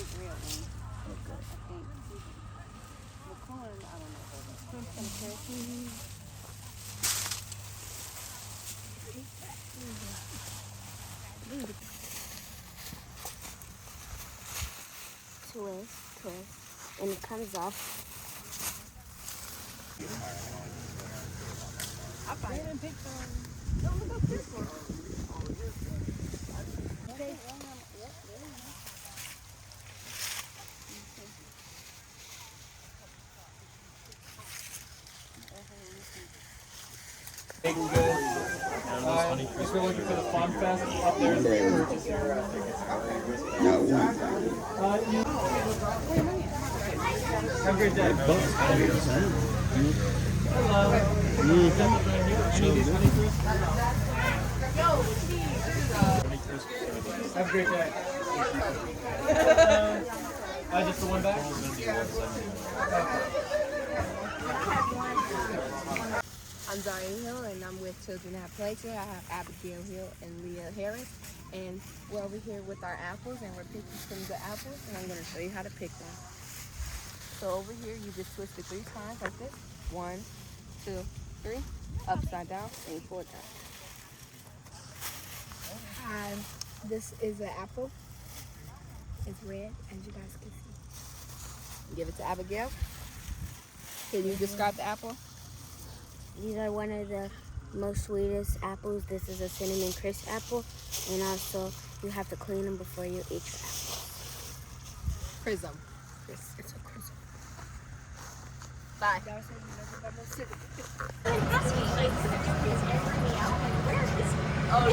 big red one. Okay. I think. The corn, I don't know. Crimson and Chris. Twist, and it comes off. I didn't pick some. No, look at this one. Okay. Making good. If you're looking for the Fun Fest up there, is where you purchase your tickets. Have a great day. Hello. Any of these Honey Crisps? Have a great day. Just the one back? I'm Zaria Hill, and I'm with Children Have Pleasure. I have Abigail Hill and Leah Harris, and we're over here with our apples, and we're picking some of the apples, and I'm going to show you how to pick them. So over here, you just twist it 3 times like this. 1, 2, 3. Upside down, and you pull it down. This is an apple. It's red, as you guys can see. Give it to Abigail. Can you describe the apple? These are one of the most sweetest apples. This is a cinnamon crisp apple, and also you have to clean them before you eat the apple. Prism. It's a crisp. Bye. Oh,